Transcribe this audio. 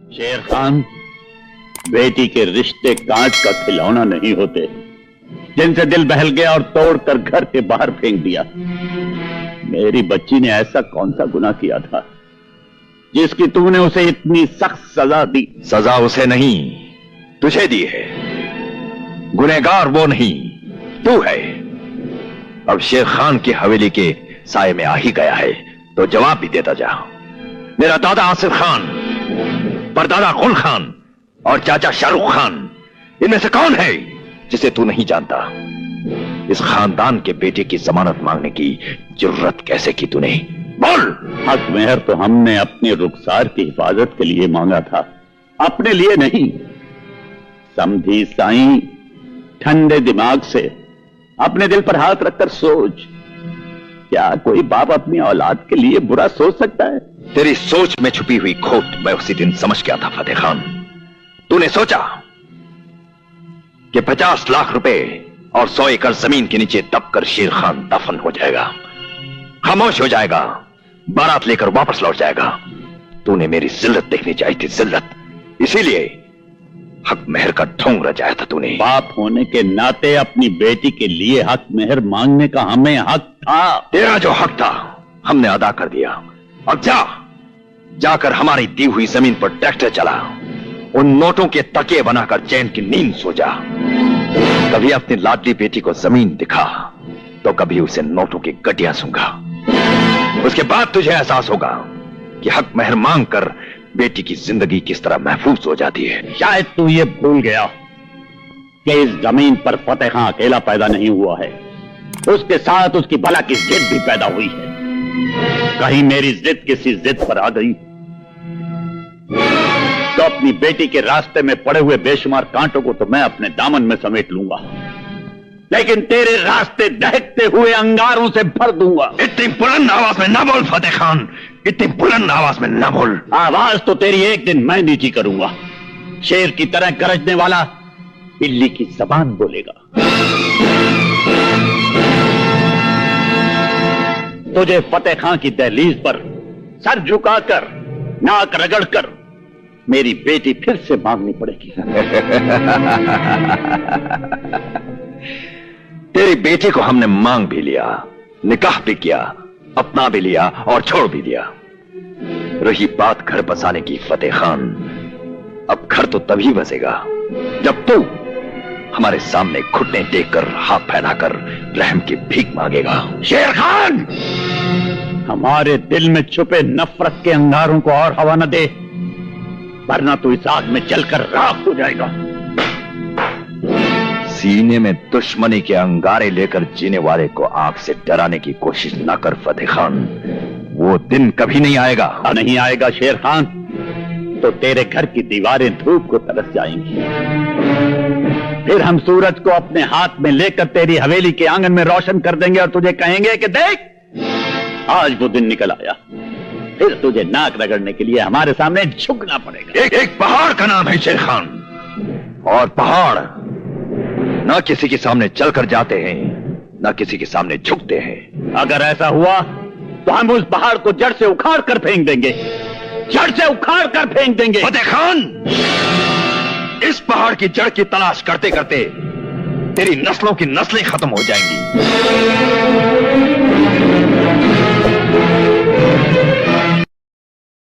शेर खान, बेटी के रिश्ते कांच का खिलौना नहीं होते जिनसे दिल बहल गया और तोड़कर घर के बाहर फेंक दिया। मेरी बच्ची ने ऐसा कौन सा गुनाह किया था जिसकी तूने उसे इतनी सख्त सजा दी? सजा उसे नहीं, तुझे दी है। गुनहगार वो नहीं, तू है। अब शेर खान की हवेली के साए में आ ही गया है तो जवाब भी देता जा। मेरा दादा आसिफ खान, परदादा गुल खान और चाचा शाहरुख खान, इनमें से कौन है जिसे तू नहीं जानता? इस खानदान के बेटे की जमानत मांगने की जरूरत कैसे की तूने? बोल। हक मेहर तो हमने अपने रुखसार की हिफाजत के लिए मांगा था, अपने लिए नहीं। समझी साईं, ठंडे दिमाग से अपने दिल पर हाथ रखकर सोच, क्या कोई बाप अपनी औलाद के लिए बुरा सोच सकता है? तेरी सोच में छुपी हुई खोट मैं उसी दिन समझ गया था फतेह खान। तूने सोचा कि 50 लाख रुपए और 100 एकड़ जमीन के नीचे दबकर शेर खान दफन हो जाएगा, खामोश हो जाएगा, बारात लेकर वापस लौट जाएगा। तूने मेरी जिल्लत देखनी चाहिए थी, जिल्लत। इसीलिए हक मेहर का ढोंग रचाया था तूने। बाप होने के नाते अपनी बेटी के लिए हक मेहर मांगने का हमें हक था। तेरा जो हक था हमने अदा कर दिया। अब जाकर हमारी दी हुई जमीन पर ट्रैक्टर चला, उन नोटों के तकिए बनाकर चैन की नींद सो जा। कभी अपनी लाडली बेटी को जमीन दिखा तो कभी उसे नोटों की गड्डियां सूंघा। उसके बाद तुझे एहसास होगा कि हक मेहर मांग कर बेटी की जिंदगी किस तरह महफूज हो जाती है। शायद तू ये भूल गया कि इस जमीन पर फतेह खां अकेला पैदा नहीं हुआ है, उसके साथ उसकी भला की जिद भी पैदा हुई है। कहीं मेरी जिद किसी जिद पर आ गई तो अपनी बेटी के रास्ते में पड़े हुए बेशुमार कांटों को तो मैं अपने दामन में समेट लूंगा, लेकिन तेरे रास्ते दहकते हुए अंगारों से भर दूंगा। इतनी बुलंद आवाज में ना बोल फतेह खान, इतनी बुलंद आवाज में ना बोल। आवाज तो तेरी एक दिन मैं नीची करूंगा। शेर की तरह गरजने वाला बिल्ली की जबान बोलेगा। तुझे फतेह खां की दहलीज पर सर झुकाकर, नाक रगड़कर मेरी बेटी फिर से मांगनी पड़ेगी। तेरी बेटी को हमने मांग भी लिया, निकाह भी किया, अपना भी लिया और छोड़ भी दिया। रही बात घर बसाने की फतेह खान, अब घर तो तभी बसेगा जब तू हमारे सामने घुटने टेककर हाथ फैलाकर रहम की भीख मांगेगा। शेर खान, हमारे दिल में छुपे नफरत के अंगारों को और हवा न दे, वरना तू इस आग में जलकर राख हो जाएगा। सीने में दुश्मनी के अंगारे लेकर जीने वाले को आग से डराने की कोशिश न कर फतेह खान, वो दिन कभी नहीं आएगा। नहीं आएगा शेर खान, तो तेरे घर की दीवारें धूप को तरस जाएंगी। फिर हम सूरज को अपने हाथ में लेकर तेरी हवेली के आंगन में रोशन कर देंगे और तुझे कहेंगे कि देख, आज वो दिन निकल आया। फिर तुझे नाक रगड़ने के लिए हमारे सामने झुकना पड़ेगा। एक पहाड़ का नाम है शेर खान, और पहाड़ ना किसी के सामने चलकर जाते हैं, ना किसी के सामने झुकते हैं। अगर ऐसा हुआ तो हम उस पहाड़ को जड़ से उखाड़ कर फेंक देंगे, जड़ से उखाड़ कर फेंक देंगे। फतेह खान, इस पहाड़ की जड़ की तलाश करते करते तेरी नस्लों की नस्लें खत्म हो जाएंगी।